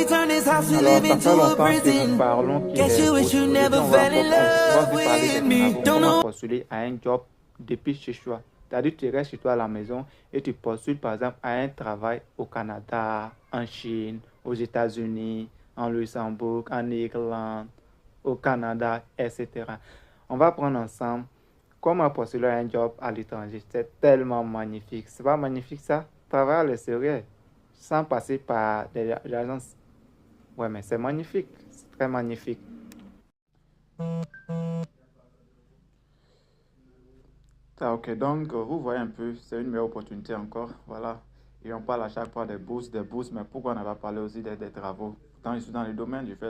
we turn this house we Alors, live ça into fait a longtemps que nous prison? parlons qu'il Guess est you bourse. wish you Aujourd'hui, never on va fell in love aussi parler with des me. travaux. Don't Comment know. postuler à un job depuis chez toi. C'est-à-dire, tu restes chez toi à la maison et tu postules, par exemple, à un travail au Canada, en Chine, aux États-Unis, en Luxembourg, en Irlande, au Canada, etc. On va prendre ensemble comment postuler à un job à l'étranger. C'est tellement magnifique. C'est pas magnifique ça? Travailler à l'extérieur sans passer par des agences. Ouais, mais c'est magnifique. C'est très magnifique. Ah, ok, donc vous voyez un peu, c'est une meilleure opportunité encore. Voilà. Et on parle à chaque fois des bourses, mais pourquoi on n'a pas parlé aussi des travaux? Pourtant, je suis dans le domaine, je fais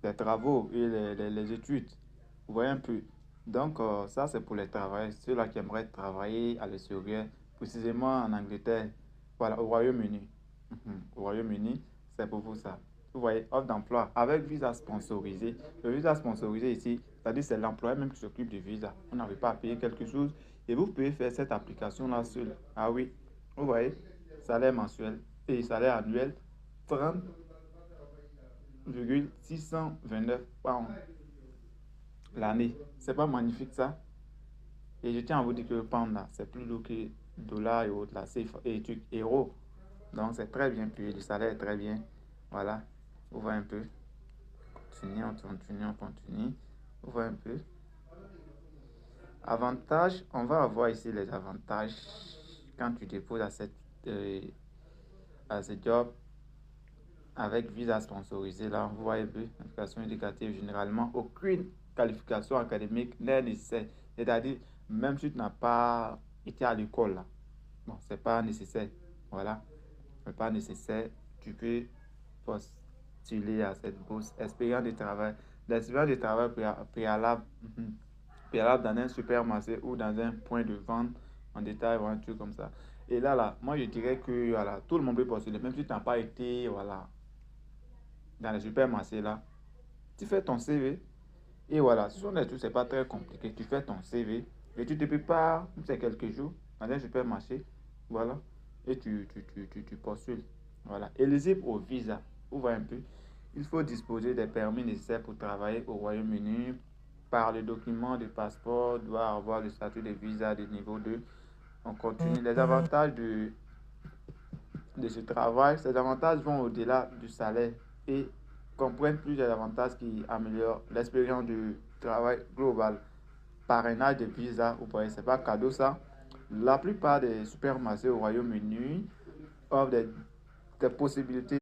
les travaux et les études. Vous voyez un peu. Donc, ça, c'est pour les travailleurs, ceux-là qui aimeraient travailler à l'extérieur, précisément en Angleterre, voilà, au Royaume-Uni. Au Royaume-Uni, c'est pour vous ça. Vous voyez, offre d'emploi avec visa sponsorisé. Le visa sponsorisé ici, c'est-à-dire c'est l'employeur même qui s'occupe du visa. Vous n'avez pas à payer quelque chose et vous pouvez faire cette application-là seul. Ah oui, vous voyez, salaire mensuel et salaire annuel, 30,629 pounds l'année. C'est pas magnifique ça? Et je tiens à vous dire que le pound là, c'est plus lourd que dollar et autres là, c'est euros. Donc c'est très bien payé, le salaire est très bien. Voilà, vous voyez un peu. Continue, on continue, on continue. Vous voyez un peu. Avantages, on va avoir ici les avantages quand tu déposes euh, à ce job avec visa sponsorisé. Là, vous voyez un peu, qualification éducative, généralement, aucune qualification académique n'est nécessaire. C'est-à-dire, même si tu n'as pas été à l'école, là, bon, c'est pas nécessaire. Voilà, c'est pas nécessaire. Tu peux postuler à cette bourse. Expérience de travail. L'expérience de travail préalable, préalable dans un supermarché ou dans un point de vente en détail ou un truc comme ça. Et là, moi je dirais que voilà, tout le monde peut postuler, même si tu n'as pas été voilà, dans les supermarchés là. Tu fais ton CV et voilà, ce sont des trucs, c'est pas très compliqué. Tu fais ton CV et tu te prépares, c'est quelques jours, dans un supermarché, voilà, et tu postules. Voilà, éligible au visa. Vous voyez un peu, il faut disposer des permis nécessaires pour travailler au Royaume-Uni. Par le document de passeport, doit avoir le statut de visa de niveau 2. On continue. Les avantages de ce travail, ces avantages vont au-delà du salaire et comprennent plusieurs avantages qui améliorent l'expérience du travail global. Parrainage de visa, vous voyez, c'est pas cadeau ça. La plupart des supermarchés au Royaume-Uni offrent des possibilités